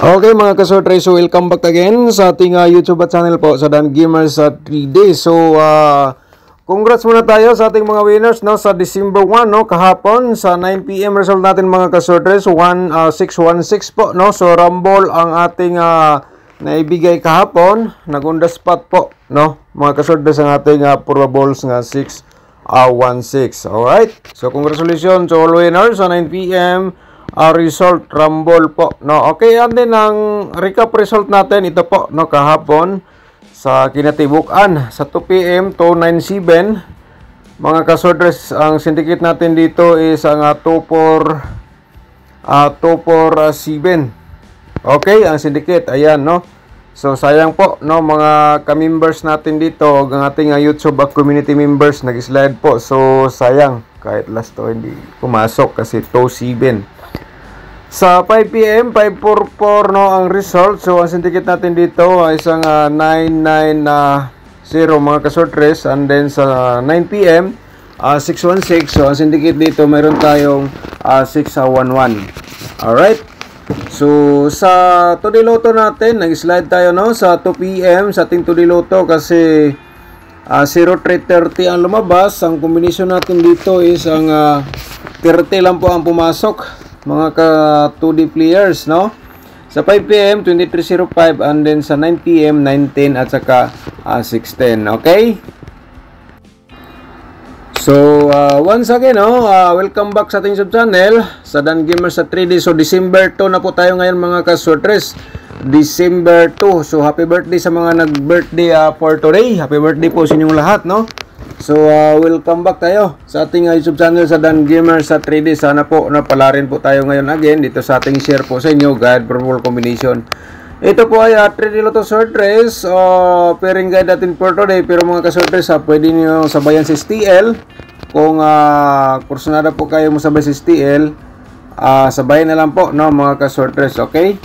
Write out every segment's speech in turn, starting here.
Okay mga kasortray, so welcome back again sa ating YouTube channel po sa Dan Gamers sa 3D. So congrats muna tayo sa ating mga winners no sa December 1 no kahapon sa 9 PM result natin mga kasortray. So 1616 po no. So rumble ang ating naibigay kahapon, nag-on the spot po no mga kasortray sa ating probables nga 616. Alright. So congratulations to all winners sa 9 PM. Result rumble po no. Okay, and then ang recap result natin ito po no kahapon sa kinatibukan sa 2 PM to 97 mga kasorters. Ang syndicate natin dito is ang 247. Okay, ang syndicate ayan no. So sayang po no mga ka-members natin dito ang ating YouTube community members nag-slide po. So sayang kahit last to hindi pumasok kasi 27. Sa 5 PM, 544 no ang result. So ang syndicate natin dito ay isang 990 mga kasortres. And then sa 9 PM, 616. So ang syndicate dito mayroon tayong 611. Alright. So sa Tudiloto natin, nag-slide tayo no sa 2 PM sa ating Tudiloto kasi 0330 ang lumabas. Ang combination natin dito is ang 30 lang po ang pumasok. Mga ka 2D players no. Sa 5 PM 2305 and then sa 9 PM 910 at saka 610. Okay? So once again no, welcome back sa ating sub channel sa Dan Gamers sa 3D. So December 2 na po tayo ngayon mga kasortres. December 2. So happy birthday sa mga nag-birthday for today. Happy birthday po sa inyong lahat no. So welcome back tayo sa ating YouTube channel sa Dan Gamers sa 3D. Sana po napalarin po tayo ngayon again dito sa ating share po sa inyo guide for full combination. Ito po ay 3D Lotto sortress pairing guide natin for today. Pero mga kasortress pwede niyo sabayan sa STL. Kung kursunada po kayo mo sabay sa STL, sabayan na lang po no mga kasortress. Okay,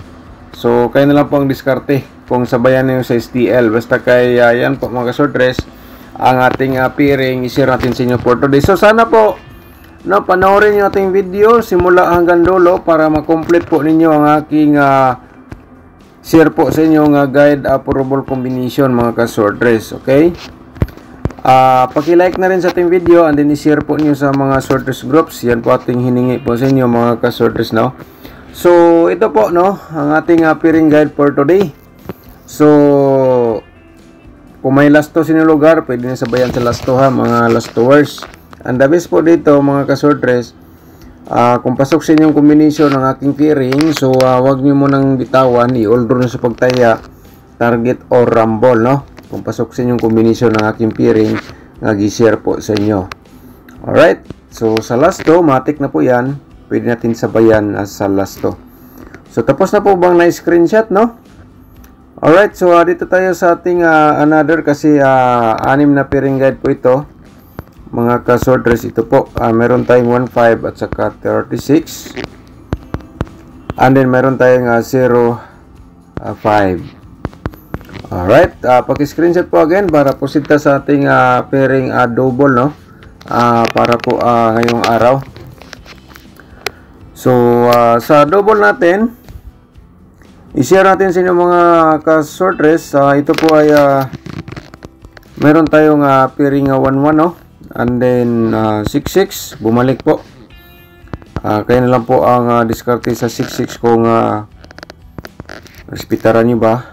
so kayo na lang po ang diskarte kung sabayan niyo sa STL. Basta kay yan po mga kasortress ang ating pairing i-share natin sa inyo for today. So sana po no, panoorin niyo ating video simula hanggang dulo para ma-complete po ninyo ang aking share po sa inyo nga guide probable combination mga ka-sortress. Okay? Paki-like na rin sa ating video and then i-share po niyo sa mga sortress groups. Yan po ating hiningi po sa inyo mga ka-sortress no. So ito po no ang ating pairing guide for today. So kung may last to sa inyong lugar, pwede na sabayan sa last to ha, mga last tours. And the best po dito mga kasortres, kung pasok sa inyong combination ng aking pairing, so wag nyo munang bitawan, i-all draw na sa pagtaya, target or rumble no. Kung pasok sa inyong combination ng aking pairing, nag-i-share po sa inyo. Alright, so sa last to, matik na po yan, pwede natin sabayan sa last to. So tapos na po bang na-screenshot no? Alright, so dito tayo sa ating another kasi 6 na pairing guide po ito mga ka-sortress. Ito po meron tayong 15 at saka 36 and then meron tayong 0, 5. Alright, paki-screenshot po again para proceed ta sa ating pairing double no para po ngayong araw. So sa double natin i-share natin sa inyo mga ka-sortress. Ito po ay meron tayong pairing 1-1 no? And then 6-6 bumalik po. Kaya na lang po ang diskarte sa 6-6 kung respetaran nyo ba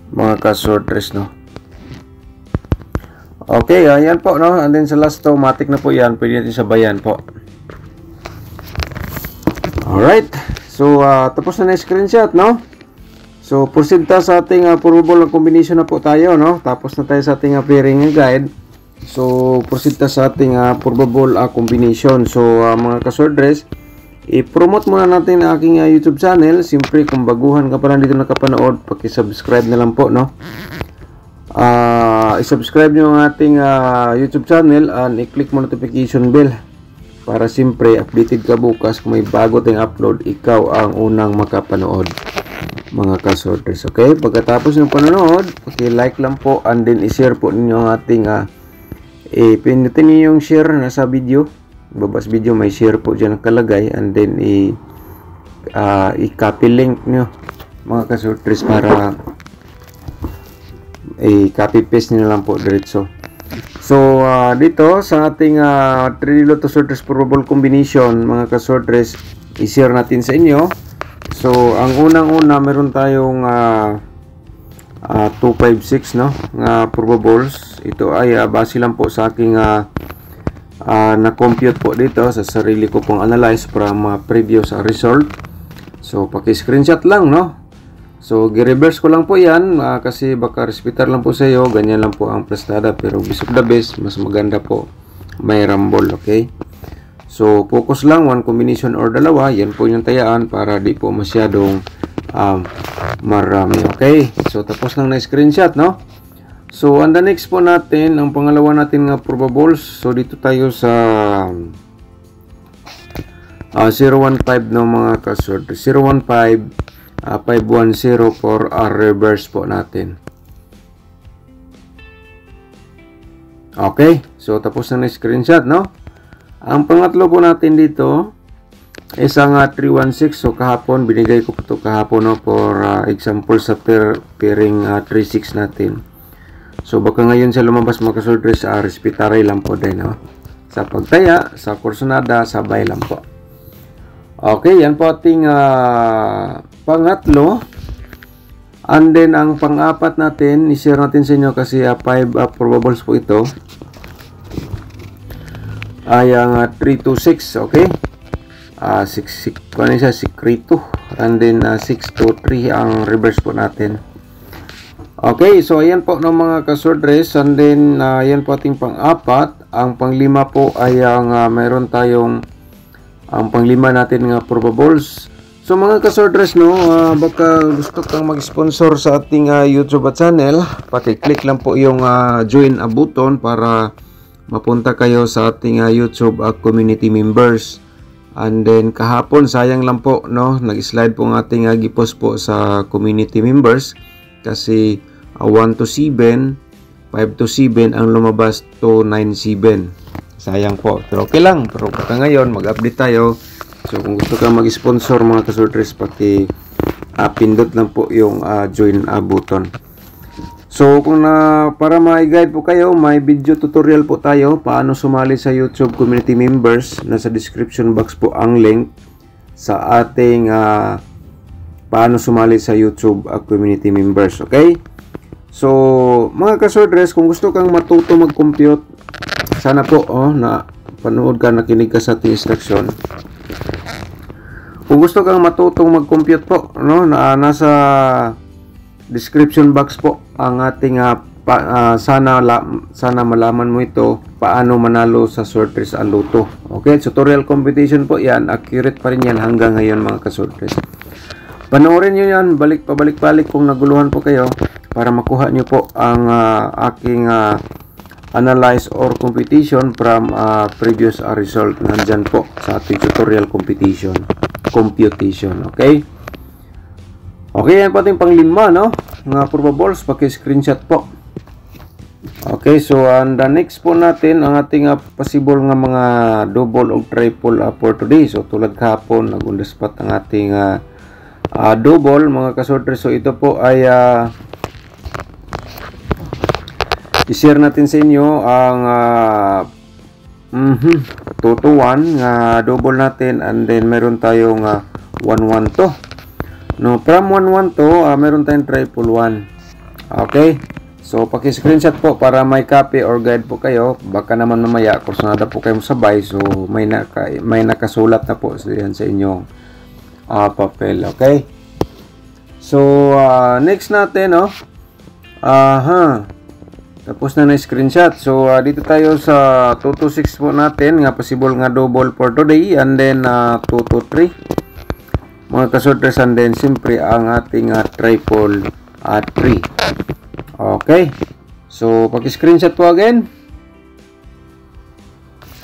mga ka-sortress no. Okay, yan po no. And then sa last automatic na po yan, pwede natin sabayan po. Alright, so tapos na screenshot no. So proceed ta sa ating probable combination na po tayo no. Tapos na tayo sa ating pairing guide. So proceed ta sa ating probable combination. So mga ka-sortress, i-promote muna natin ang aking YouTube channel. Siyempre kung baguhan ka pa lang dito nakapanood, paki-subscribe na lang po no. I-subscribe niyo ang ating YouTube channel and i-click mo notification bell para siyempre updated ka bukas kung may bago tayong upload, ikaw ang unang makapanood mga ka-sortress. Okay, pagkatapos ng panonood, paki-like lang po and then i-share po ninyo ang ating pinutin niyo yung share na sa video, babas video may share po dyan nakalagay and then i-copy link nyo mga kasortres para i-copy paste nyo lang po diretso. So dito sa ating 3D Lotto sortress probable combination mga kasortres, i-share natin sa inyo. So ang unang-una meron tayong 256 no nga probables. Ito ay base lang po sa aking na-compute po dito sa sarili ko pong analyze from previous result. So paki-screenshot lang no. So gi-reverse ko lang po yan kasi baka respetar lang po sa iyo, ganyan lang po ang plastada, pero best of the best, mas maganda po may rumble. Okay, so focus lang, one combination or dalawa, yan po yung tayaan para di po masyadong marami. Okay, so tapos lang na screenshot no. So on the next po natin, ang pangalawa natin nga probables. So dito tayo sa 015 no mga kasort, 015 510 for reverse po natin. Okay, so tapos na screenshot no. Ang pangatlo po natin dito isang 316. So kahapon binigay ko po ito kahapon no, for example sa pairing 36 natin. So baka ngayon sa lumabas mga kasortres, respetare lang po din no. Sa pagtaya, sa kursunada, sabay lang po. Okay, yan po ating pangatlo. And then ang pang-apat natin, i-share natin sa inyo kasi 5 probables po ito. Ay ang 326, okay? 6 ano siya, 632. And then 623 ang reverse po natin. Okay, so ayan po ng mga kasortres. And then ayan po ating pang-apat. Ang pang-lima po ay ang mayroon tayong ang pang-lima natin nga probables. So mga kasortres no, baka gusto kang mag-sponsor sa ating YouTube channel, paki-click lang po yung join a button para mapunta kayo sa ating YouTube community members. And then kahapon sayang lang po no, nag-slide po ang ating gipost po sa community members kasi 1 to 7, 5 to 7 ang lumabas to 9-7. Sayang po, pero okay lang. Pero baka ngayon mag-update tayo. So kung gusto kang mag-sponsor mga kasortres, pindot lang po yung join button. So kung para ma-guide po kayo, may video tutorial po tayo paano sumali sa YouTube community members. Nasa description box po ang link sa ating paano sumali sa YouTube community members. Okay, so mga kasortres, kung gusto kang matuto mag-compute, sana po na panood ka, nakinig ka sa ating instruction. Kung gusto kang matutong mag-compute po no, nasa description box po ang ating sana malaman mo ito paano manalo sa sortress Loto. Okay, tutorial competition po yan, accurate pa rin yan hanggang ngayon mga kasortress. Panoorin nyo yan, balik-balik kung naguluhan po kayo para makuha nyo po ang aking analyze or competition from previous result. Nandyan po sa ating tutorial computation. Okay, yan po ating pang-lima no, mga probables, paki-screenshot po. Okay, so the next po natin ang ating possible nga mga double o triple for today. So tulad kahapon nag-undaspat ang ating double mga kasortres. So ito po ay i-share natin sa inyo ang 2 to 1 double natin, and then meron tayong 112 no, from 112 meron tayong triple 1. Okay, so paki-screenshot po para may copy or guide po kayo. Baka naman mamaya kursunada po kayo sabay, so may nakasulat na po yan sa inyong papel. Okay, so next natin no, tapos na screenshot. So dito tayo sa 226 po natin nga possible nga double for today, and then 223 mga kasortres, and then siyempre ang ating triple 3. Okay, so paki-screenshot po again.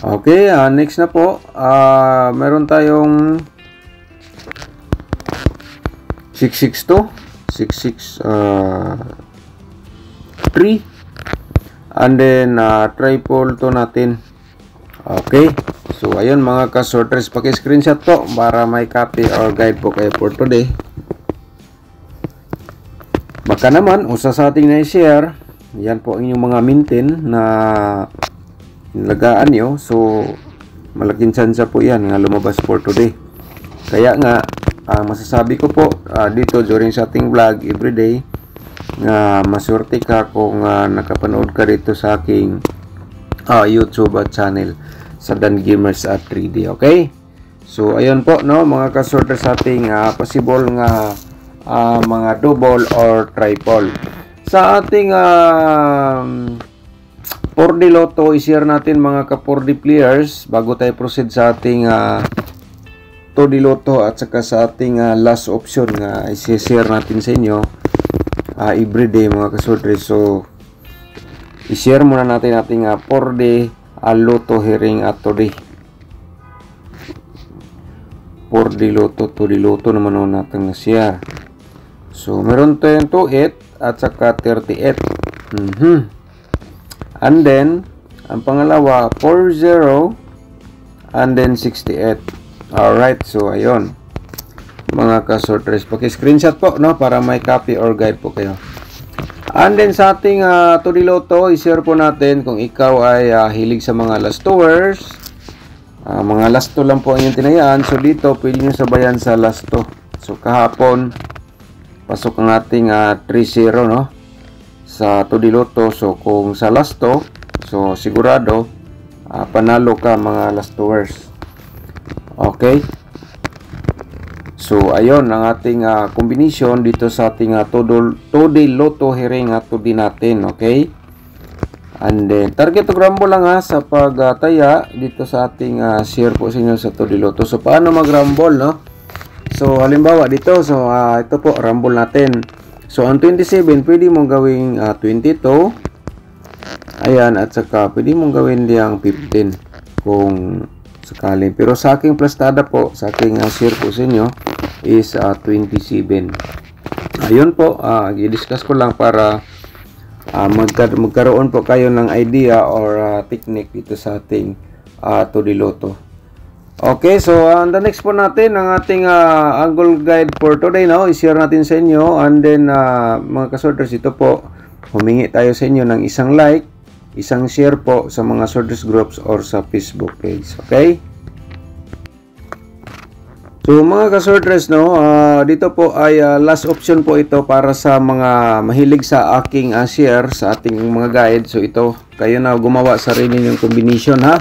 Okay, next na po meron tayong 662 663 and then triple to natin. Okay, So ayun mga ka-sorters, paki-screenshot po para may copy or guide po kayo for today. Baka naman usa sa ating na-share, yan po ang inyong mga maintain na inlagaan nyo. So malaking chance po yan nga lumabas for today. Kaya nga masasabi ko po dito during sa ating vlog everyday nga maswerte ka kung nakapanood ka rito sa aking YouTube channel sa Dan Gamers at 3D. Okay, so ayun po no mga ka-sorter sa ating possible nga mga double or triple sa ating 4D Lotto. I-share natin mga ka 4D players bago tayo proceed sa ating 2D Lotto at saka sa ating last option nga i-share natin sa inyo everyday mga ka-sorter. So i-share muna natin ating 4D Lotto Hering at 2D. 4D Lotto, 2D Lotto naman natin na share. So meron tayong 28 at saka 38. And then ang pangalawa 40 and then 68. Alright, so ayun mga ka-sorters, paki-screenshot po no para may copy or guide po kayo. And then sa ating 2D Lotto, i-share po natin kung ikaw ay hilig sa mga last tours. Mga last 2 lang po ang inyong tinayaan. So dito, pwede nyo sabayan sa last 2. So kahapon, pasok ang ating 3-0 no? Sa 2D Lotto. So kung sa last 2, so sigurado, panalo ka mga last tours. Okay? So ayun ang ating combination dito sa ating 2D Lotto Hering at 2D natin. Okay? And then target to rumble lang sa pagtaya dito sa ating share po sa inyo sa 2D Lotto. So paano mag-rumble no? So halimbawa dito, so ito po rumble natin. So ang 27 pwede mong gawing 22. Ayan, at saka pwede mong gawin diyang 15 kung sakali. Pero sa aking plastada po, sa aking share po sa inyo is 27. Ayun po, i-discuss ko lang para magkaroon po kayo ng idea or technique dito sa ating 2D Lotto. Okay, so the next po natin ang ating angle guide for today no, i-share natin sa inyo. And then mga ka-sorters, ito po humingi tayo sa inyo ng isang like, isang share po sa mga sorters groups or sa Facebook page. Okay? So mga ka-sorters no, dito po ay last option po ito para sa mga mahilig sa aking share sa ating mga guide. So ito, kayo na gumawa sarili ninyong combination ha.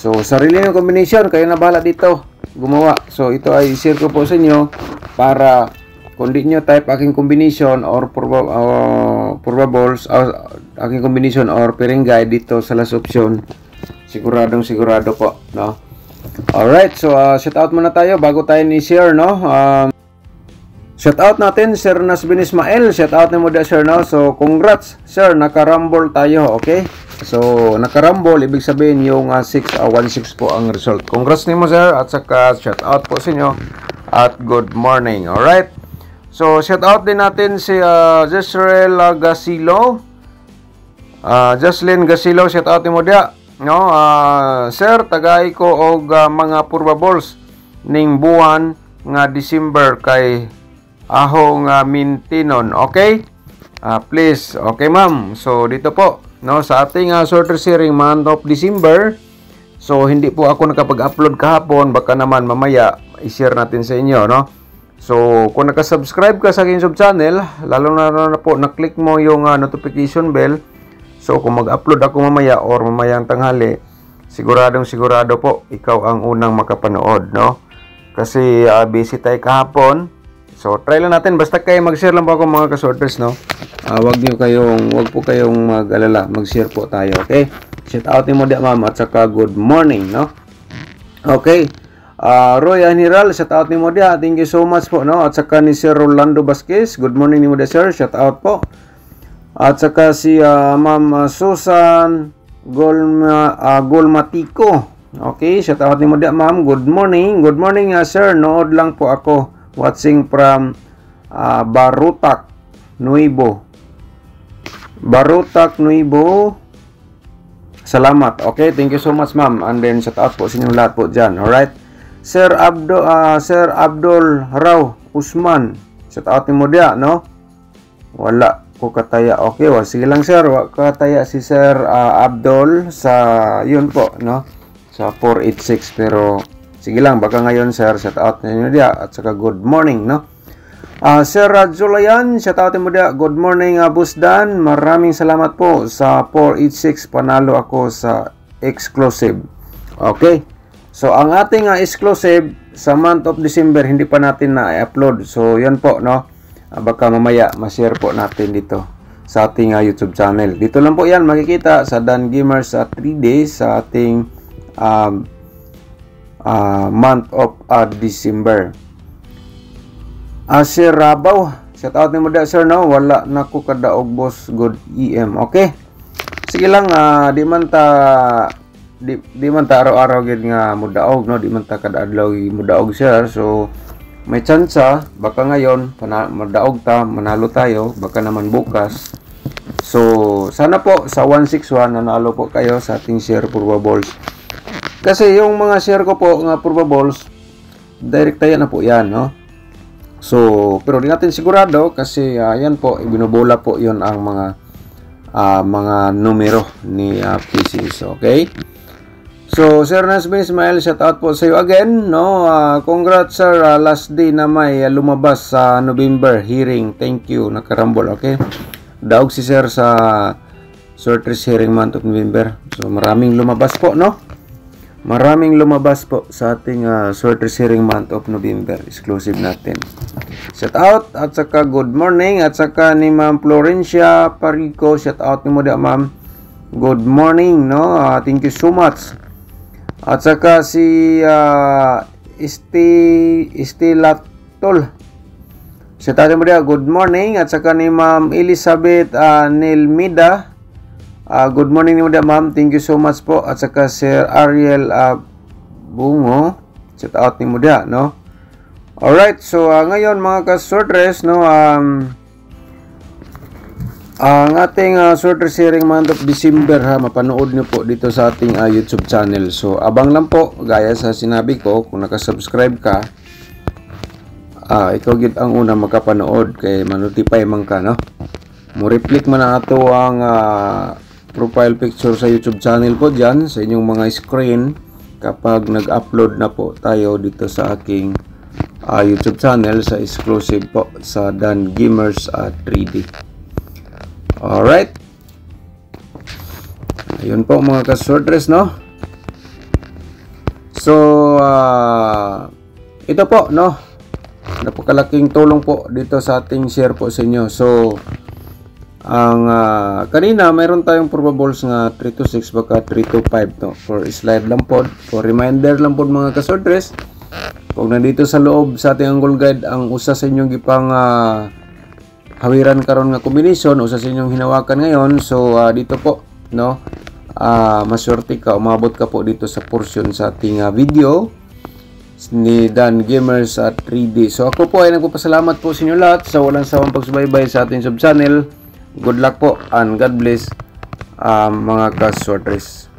So sarili ninyong combination, kayo na bahala dito gumawa. So ito ay share ko po sa inyo para kung di nyo type aking combination or probables aking combination or pairing guide dito sa last option, siguradong sigurado po no. Alright, so shout out muna tayo bago tayo ni share no. Shout out natin Sir Nasbin Ismael, shout out ni mo da sir no. So congrats sir, nakarumble tayo. Okay, so nakarumble ibig sabihin yung 616 po ang result. Congrats ni mo sir at saka shout out po sa inyo at good morning. Alright, so shout out din natin si Jezreel Gasilo, Jocelyn Gasilo, shout out ni mo da no. Sir, tagay ko og mga probables ning buwan nga December kay aho nga mintinon. Okay? Please. Okay, ma'am. So dito po no sa ating sorter sharing month of December. So hindi po ako nakapag-upload kahapon, baka naman mamaya i-share natin sa inyo no. So kung naka-subscribe ka sa aking sub channel, lalo na po na-click mo yung notification bell. So kung mag-upload ako mamaya or mamayang tanghali, sigurado po ikaw ang unang makapanood no. Kasi busy tayo kahapon. So try lang natin, basta kayo mag-share lang po ako mga ka-sorters no. Wag po kayong mag-alala, mag-share po tayo. Okay? Shout out ni mo dia ma'am at saka good morning no. Okay. Roy Aniral, shout out ni mo dia. Thank you so much po no. At saka ni Sir Rolando Vasquez, good morning ni mo dia sir. Shout out po. At saka si Ma'am Susan Golmatiko. Okay, shout out ni mo dia ma'am. Good morning. Good morning sir. Nood lang po ako. Watching from Barutak, Nuevo. Barutak, Nuevo. Salamat. Okay, thank you so much, ma'am. And then shout out po sa inyong lahat po dyan. Alright. Sir Abdul Rao Usman. Shout out mo dia, no? Wala ko kataya. Okay, sige lang sir. Wala kataya si Sir Abdul sa yun po, no? Sa 486. Pero sige lang, baka ngayon sir, shout out ninyo dia. At saka good morning, no? Sir Julayan, shout out mo dia. Good morning, Boss Dan. Maraming salamat po sa 486. Panalo ako sa exclusive. Okay. So, ang ating exclusive sa month of December, hindi pa natin na-upload. So, yan po, no? Baka mamaya, ma-share po natin dito sa ating YouTube channel. Dito lang po yan, makikita sa Dan Gamers sa 3 days sa ating month of December. Sir Rabaw, shout out ni mo da sir, no? Wala na ko kadaog boss, good EM. Okay. Sige lang, di man ta araw-araw gid nga mudaog, no? Di man ta kada adlaw mudaog sir. So may tsansa baka ngayon madaog ta, manalo tayo, baka naman bukas. So sana po sa 161 nanalo po kayo sa ating share probables. Kasi yung mga share ko po nga probables, direct tayo na po yan, no? So, pero di natin sigurado kasi yan po, ibinubola po yon ang mga numero ni PCs, okay? So, Sir Nasmin Ismail, shout out po sa iyo again, no? Congrats sir, last day na may lumabas sa November hearing. Thank you, nakarambol, okay? Daog si sir sa Sortress hearing month of November. So, maraming lumabas po, no? Maraming lumabas po sa ating Sortress hearing month of November. Exclusive natin. Shout out at saka good morning at saka ni Ma'am Florencia Parico. Shout out ni mo da ma'am. Good morning, no? Thank you so much. At saka si Estilatol. Shout out ni mo da. Good morning. At saka ni Ma'am Elizabeth Nilmida. Good morning ni mo da ma'am. Thank you so much po. At saka Sir Ariel Bungo. Shout out ni mo da, no? Alright, so ngayon mga ka-Sortress, no, ang ating Sortress hearing month of December, mapanood nyo po dito sa ating YouTube channel. So abang lang po, gaya sa sinabi ko, kung nakasubscribe ka, ikaw gid ang una makapanood kay manotify man ka, no? Mo-reflect man na ato ang profile picture sa YouTube channel po dyan, sa inyong mga screen kapag nag-upload na po tayo dito sa aking YouTube channel sa exclusive po sa Dan Gamers 3D. Alright. Ayun po mga ka-Sortress, no? So, ito po, no? Napakalaking tulong po dito sa ating share po sa inyo. So, ang kanina mayroon tayong probables nga 3 to 6 baka 3 to 5, no? For slide lang po, for reminder lang po mga ka-Sortress. Kung nandito sa loob sa ating Angle Guide ang usa sa inyong gipang hawiran karon nga kombinasyon, usa sa inyong hinawakan ngayon, so dito po, no, maswerte ka, umabot ka po dito sa portion sa ating video ni Dan Gamers 3D. So ako po ay nagpapasalamat po sa inyo lahat sa walang sawang pagsubaybay sa ating sub-channel. Good luck po and God bless mga ka-Sortress.